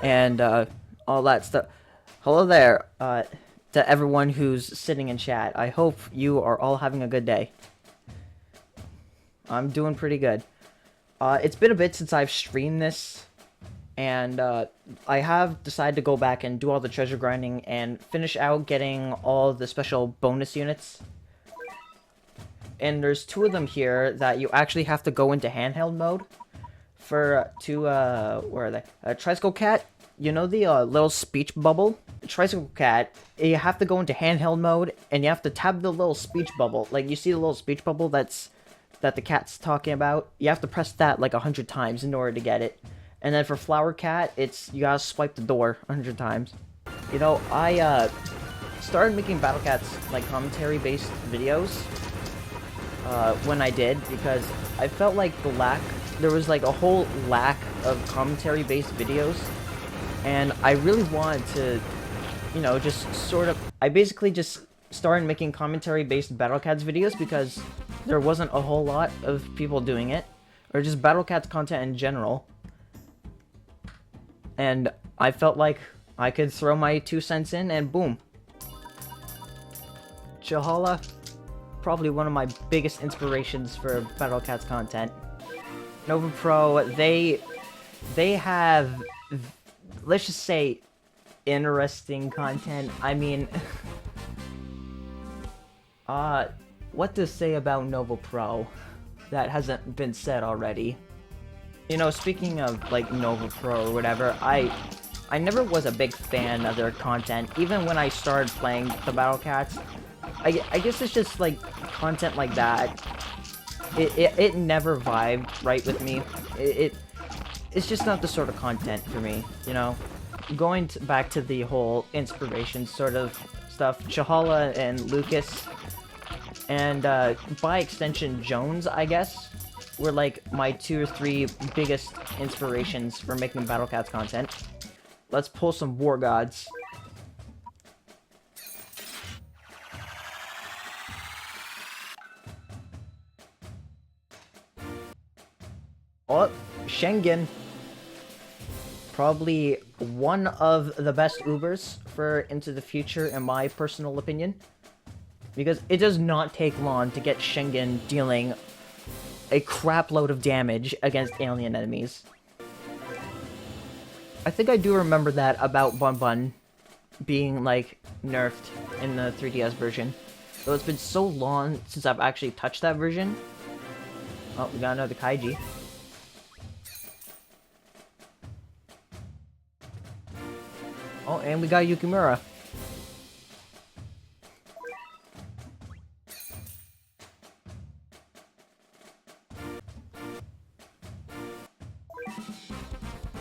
and all that stuff. Hello there, to everyone who's sitting in chat. I hope you are all having a good day. I'm doing pretty good. It's been a bit since I've streamed this, and I have decided to go back and do all the treasure grinding and finish out getting all the special bonus units. And there's two of them here that you actually have to go into handheld mode for where are they? Tricycle Cat, you know the little speech bubble? Tricycle Cat, you have to go into handheld mode and you have to tap the little speech bubble. Like, you see the little speech bubble that the cat's talking about? You have to press that like 100 times in order to get it. And then for Flower Cat, you gotta swipe the door 100 times. You know, I started making Battle Cat's like commentary-based videos when I did, because I felt like there was like a whole lack of commentary-based videos, and I really wanted to, you know, I basically just started making commentary-based Battle Cats videos because there wasn't a whole lot of people doing it, or just Battle Cats content in general. And I felt like I could throw my 2 cents in, and boom. Chihuahua, probably one of my biggest inspirations for Battle Cats content. Nova Pro, they have, let's just say, interesting content. I mean, what to say about Nova Pro that hasn't been said already? You know, speaking of, like, Nova Pro or whatever, I never was a big fan of their content, even when I started playing the Battle Cats. I guess it's just, like, content like that. It never vibed right with me. It's just not the sort of content for me, you know? Going back to the whole inspiration sort of stuff, Chihuahua and Lucas, and by extension Jones, I guess, were like my 2 or 3 biggest inspirations for making Battle Cats content. Let's pull some War Gods. Oh, Schengen. Probably one of the best Ubers for Into the Future, in my personal opinion. Because it does not take long to get Schengen dealing a crap load of damage against alien enemies. I think I do remember that about Bun Bun being, like, nerfed in the 3DS version. Though it's been so long since I've actually touched that version. Oh, we got another Kaiji. Oh, and we got Yukimura.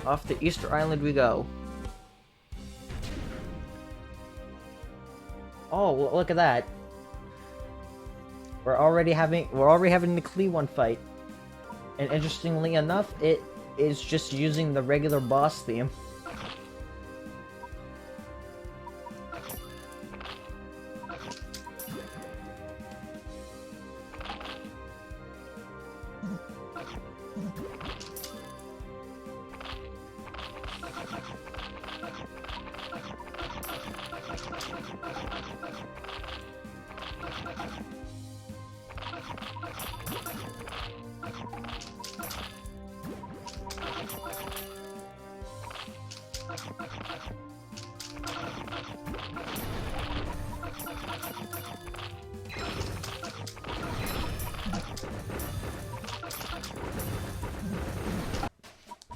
Off to Easter Island we go. Oh, well, look at that. We're already having the Klee-1 fight. And interestingly enough, it is just using the regular boss theme.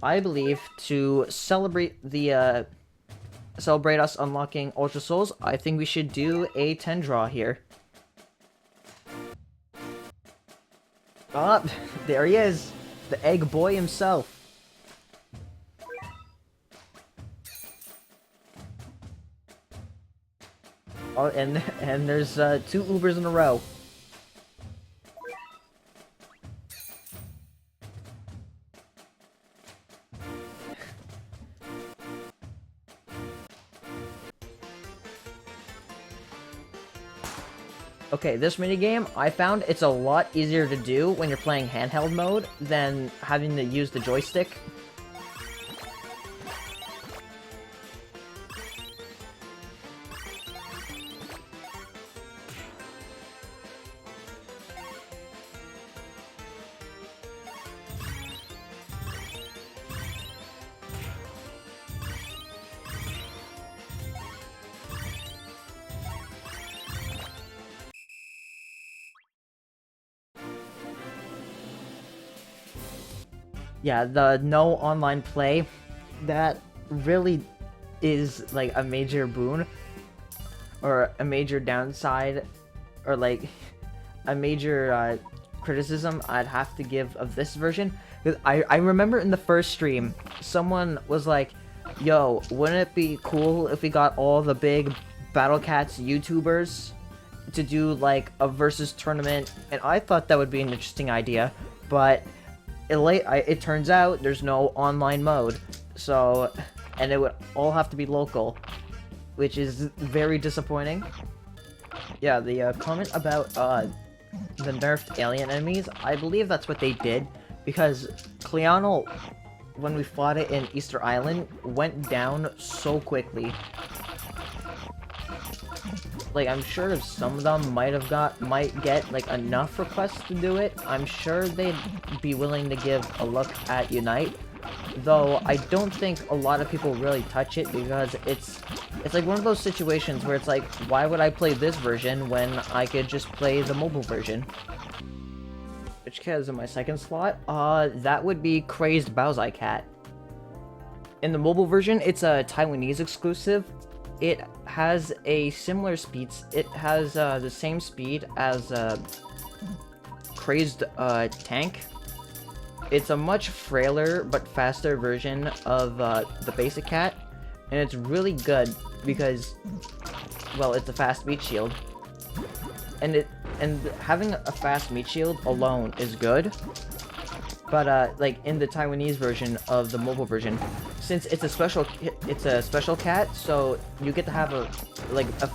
I believe to celebrate us unlocking Ultra Souls, I think we should do a 10 draw here. Ah, there he is, the egg boy himself. Oh, and there's 2 Ubers in a row. Okay, this minigame, I found it's a lot easier to do when you're playing handheld mode than having to use the joystick. Yeah, the no online play, that really is like a major boon or a major downside or like a major criticism I'd have to give of this version. 'Cause I remember in the first stream, someone was like, yo, wouldn't it be cool if we got all the big Battle Cats YouTubers to do like a versus tournament? And I thought that would be an interesting idea, but it turns out there's no online mode, so, and it would all have to be local, which is very disappointing. Yeah, the comment about the nerfed alien enemies, I believe that's what they did, because Cleano, when we fought it in Easter Island, went down so quickly. Like, I'm sure some of them might get like enough requests to do it. I'm sure they'd be willing to give a look at Unite, though I don't think a lot of people really touch it, because it's like one of those situations where it's like, why would I play this version when I could just play the mobile version? Which cat is in my second slot? That would be Crazed Baozai Cat. In the mobile version, it's a Taiwanese exclusive. It has a similar speeds. It has the same speed as Crazed Tank. It's a much frailer but faster version of the basic cat, and it's really good because, well, it's a fast meat shield, and having a fast meat shield alone is good. But like in the Taiwanese version of the mobile version, since it's a special cat, so you get to have a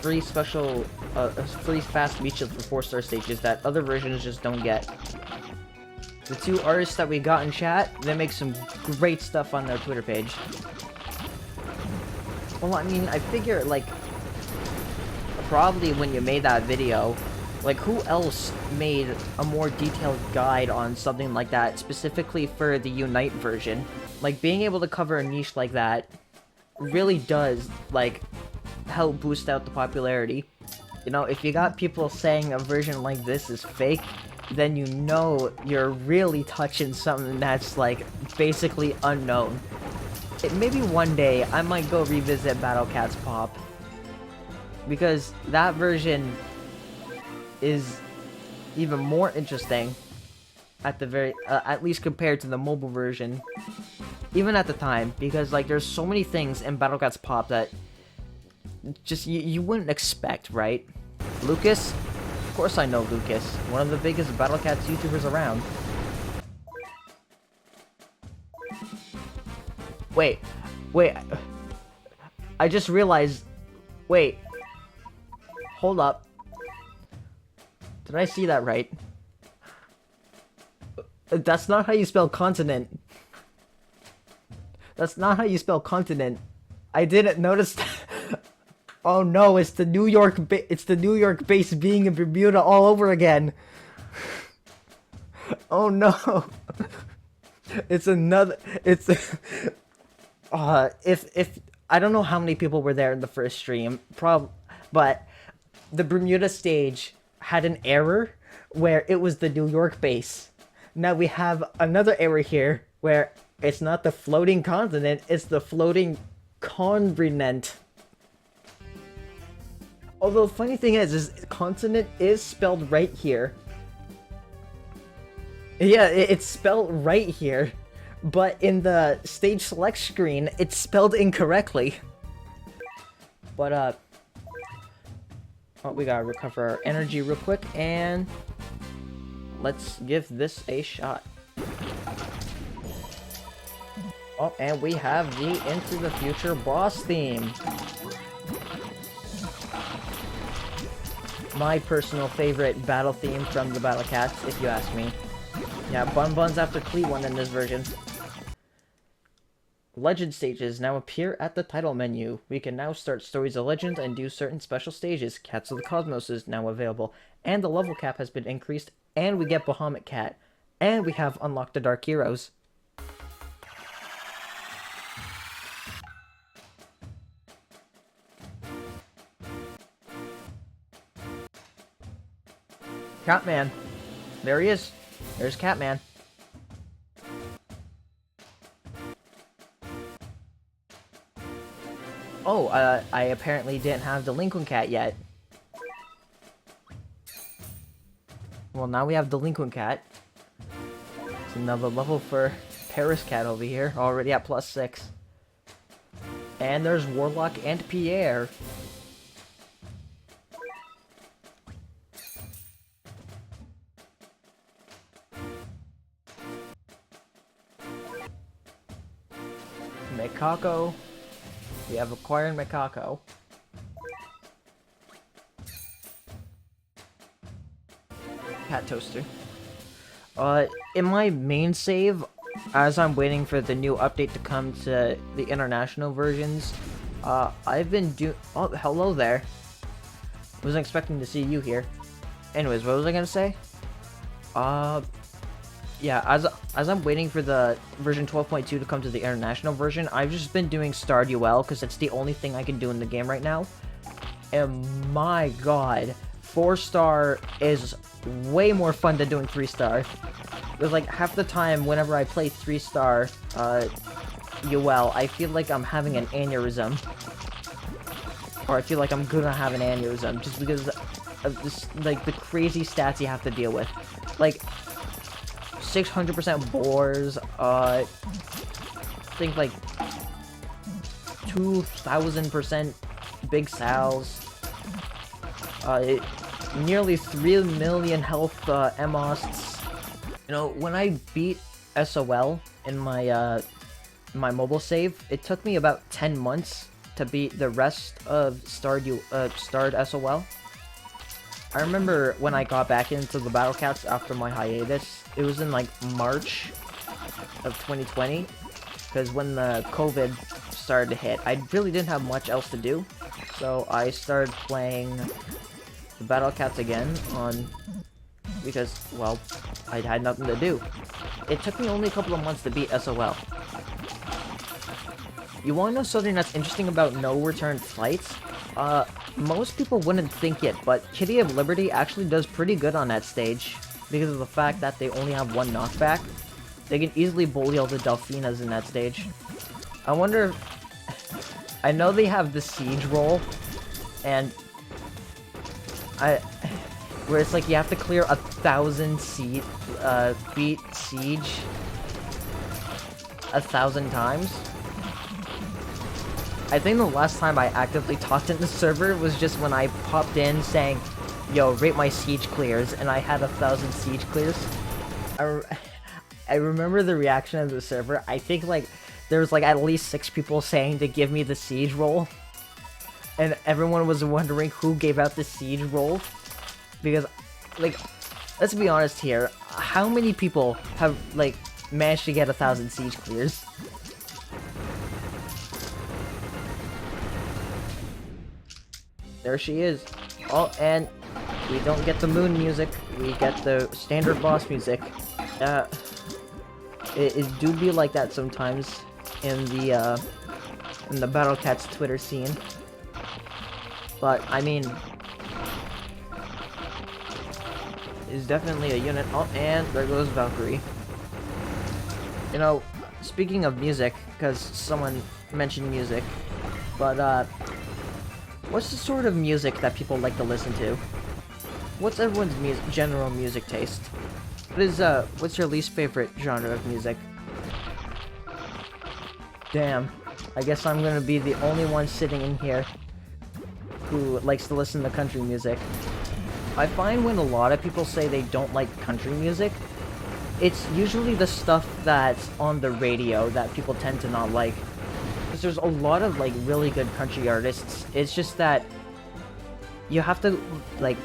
free special a free fast meat shield for 4-star stages that other versions just don't get. The two artists that we got in chat, they make some great stuff on their Twitter page. Well, I mean, I figure like probably when you made that video, like, who else made a more detailed guide on something like that, specifically for the Unite version? Like, being able to cover a niche like that really does, like, help boost out the popularity. You know, if you got people saying a version like this is fake, then you know you're really touching something that's, like, basically unknown. Maybe one day I might go revisit Battle Cats Pop, because that version is even more interesting at the very at least compared to the mobile version, even at the time, because like there's so many things in Battle Cats Pop that just you wouldn't expect, right? Lucas, of course I know Lucas, one of the biggest Battle Cats YouTubers around. Wait, I just realized, wait, hold up. Did I see that right? That's not how you spell continent. That's not how you spell continent. I didn't notice that. Oh no, it's the New York base being in Bermuda all over again. Oh no. It's if I don't know how many people were there in the first stream, but the Bermuda stage had an error where it was the New York base. Now we have another error here where it's not the floating continent, it's the floating continent. Although the funny thing is continent is spelled right here. Yeah, it's spelled right here, but in the stage select screen, it's spelled incorrectly. But oh, we gotta recover our energy real quick, and let's give this a shot. Oh, and we have the Into the Future boss theme. My personal favorite battle theme from the Battle Cats, if you ask me. Yeah, Bun Buns after Cleveland in this version. Legend stages now appear at the title menu. We can now start Stories of Legend and do certain special stages. Cats of the Cosmos is now available, and the level cap has been increased, and we get Bahamut Cat, and we have unlocked the Dark Heroes. Catman. There he is. There's Catman. Oh, I apparently didn't have Delinquent Cat yet. Well, now we have Delinquent Cat. It's another level for Paris Cat over here, already at +6. And there's Warlock and Pierre. Mikako. We have acquired Mikako. Cat Toaster. In my main save, as I'm waiting for the new update to come to the international versions, I've been oh, hello there. Wasn't expecting to see you here. Anyways, what was I gonna say? Yeah, as I'm waiting for the version 12.2 to come to the international version, I've just been doing Stardew Well, because it's the only thing I can do in the game right now. And my god, 4-star is way more fun than doing 3-star. Because like half the time whenever I play 3-star UL, I feel like I'm having an aneurysm. Or I feel like I'm gonna have an aneurysm just because of this, like, the crazy stats you have to deal with. Like 600% boars, I think like 2000% big sows, nearly 3 million health Emosts. You know, when I beat SOL in my my mobile save, it took me about 10 months to beat the rest of starred SOL. I remember when I got back into the Battle Cats after my hiatus, it was in like March of 2020, because when the COVID started to hit, I really didn't have much else to do, so I started playing the Battle Cats again because, well, I had nothing to do. It took me only a couple of months to beat SOL. You wanna know something that's interesting about no return flights? Most people wouldn't think it, but Kitty of Liberty actually does pretty good on that stage, because of the fact that they only have 1 knockback. They can easily bully all the Delfinas in that stage. I wonder... I know they have the siege roll, and... where it's like you have to clear 1,000 feet siege 1,000 times. I think the last time I actively talked in the server was just when I popped in saying, yo, rate my siege clears, and I had 1,000 siege clears. I remember the reaction of the server. I think like there was like at least 6 people saying to give me the siege roll, and everyone was wondering who gave out the siege roll, because like, let's be honest here, how many people have like managed to get 1,000 siege clears? There she is. Oh, and we don't get the moon music. We get the standard boss music. It do be like that sometimes in the Battle Cats Twitter scene. But I mean, it's definitely a unit. Oh, and there goes Valkyrie. You know, speaking of music, because someone mentioned music, but what's the sort of music that people like to listen to? What's everyone's general music taste? What's your least favorite genre of music? Damn, I guess I'm gonna be the only one sitting in here who likes to listen to country music. I find when a lot of people say they don't like country music, it's usually the stuff that's on the radio that people tend to not like. Because there's a lot of like really good country artists. It's just that you have to like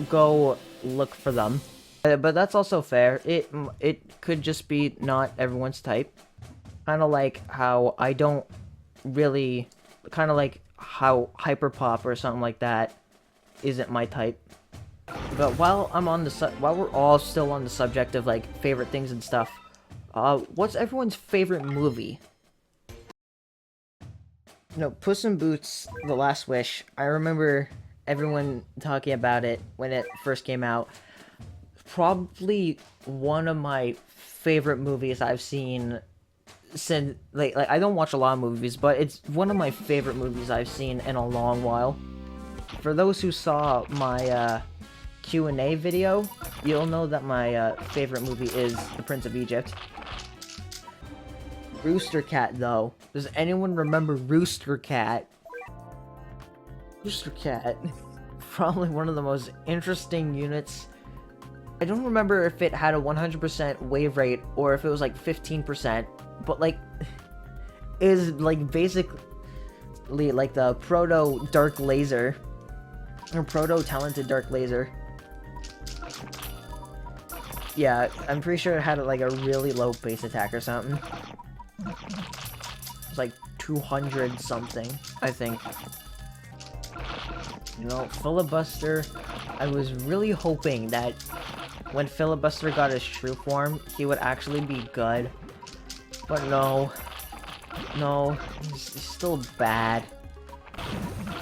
go look for them. But that's also fair. It could just be not everyone's type. Kind of like how I don't really, kind of like how hyperpop or something like that isn't my type. But while we're all still on the subject of like favorite things and stuff, what's everyone's favorite movie? No, Puss in Boots: The Last Wish. I remember everyone talking about it when it first came out. Probably one of my favorite movies I've seen since like I don't watch a lot of movies, but it's one of my favorite movies I've seen in a long while. For those who saw my Q&A video, you'll know that my favorite movie is The Prince of Egypt. Rooster Cat, though. Does anyone remember Rooster Cat? Rooster Cat. Probably one of the most interesting units. I don't remember if it had a 100% wave rate or if it was like 15%, but like, is like basically like the proto dark laser, or proto talented dark laser. Yeah, I'm pretty sure it had like a really low base attack or something. It's like 200 something, I think. You know, Filibuster, I was really hoping that when Filibuster got his true form, he would actually be good. But no. No, he's still bad.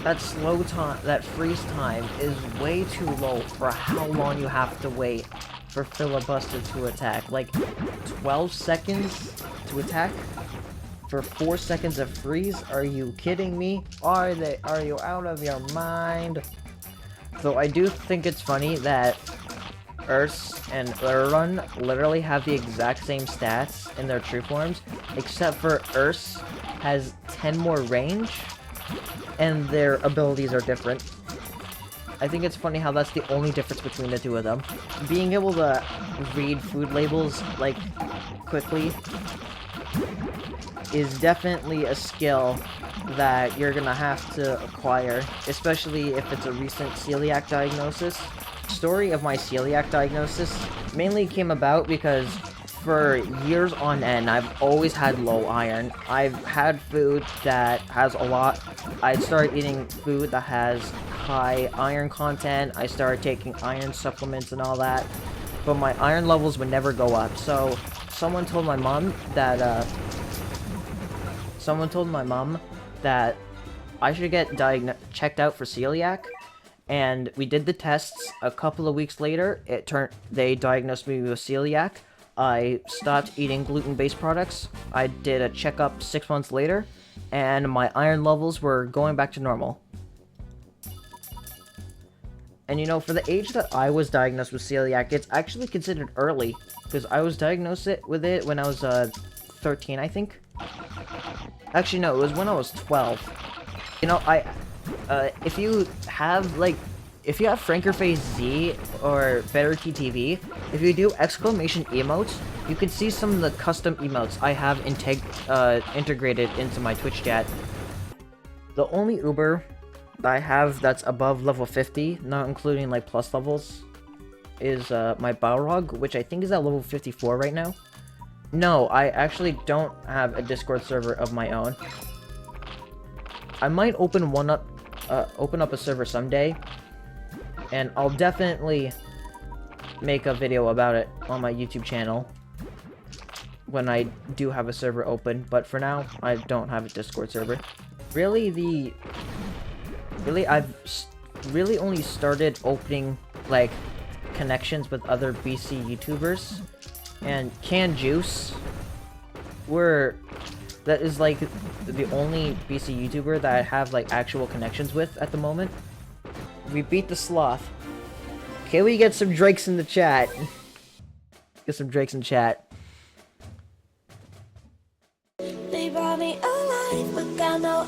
That slow time, that freeze time is way too low for how long you have to wait for Filibuster to attack. Like, 12 seconds to attack? For 4 seconds of freeze? Are you kidding me? Are you out of your mind? Though I do think it's funny that Urs and Urun literally have the exact same stats in their true forms, except for Urs has 10 more range, and their abilities are different. I think it's funny how that's the only difference between the two of them. Being able to read food labels, like, quickly is definitely a skill that you're gonna have to acquire, especially if it's a recent celiac diagnosis. The story of my celiac diagnosis mainly came about because for years on end, I've always had low iron. I've had food that has a lot. I started eating food that has high iron content. I started taking iron supplements and all that, but my iron levels would never go up. So someone told my mom that I should get checked out for celiac, and we did the tests. A couple of weeks later, they diagnosed me with celiac. I stopped eating gluten-based products. I did a checkup 6 months later, and my iron levels were going back to normal. And you know, for the age that I was diagnosed with celiac, it's actually considered early, because I was diagnosed with it when I was 13, I think. Actually, no, it was when I was 12. You know, if you have Frankerface Z or Better TTV, if you do exclamation emotes, you can see some of the custom emotes I have integrated into my Twitch chat. The only Uber that I have that's above level 50, not including like plus levels, is my Balrog, which I think is at level 54 right now. No, I actually don't have a Discord server of my own. I might open up a server someday, and I'll definitely make a video about it on my YouTube channel when I do have a server open, but for now, I don't have a Discord server. I've really only started opening, like, connections with other BC YouTubers, and Can Juice, that is, like, the only BC YouTuber that I have, like, actual connections with at the moment. We beat the sloth. Can we get some Drakes in the chat? Get some Drakes in chat. They brought me alive, but got no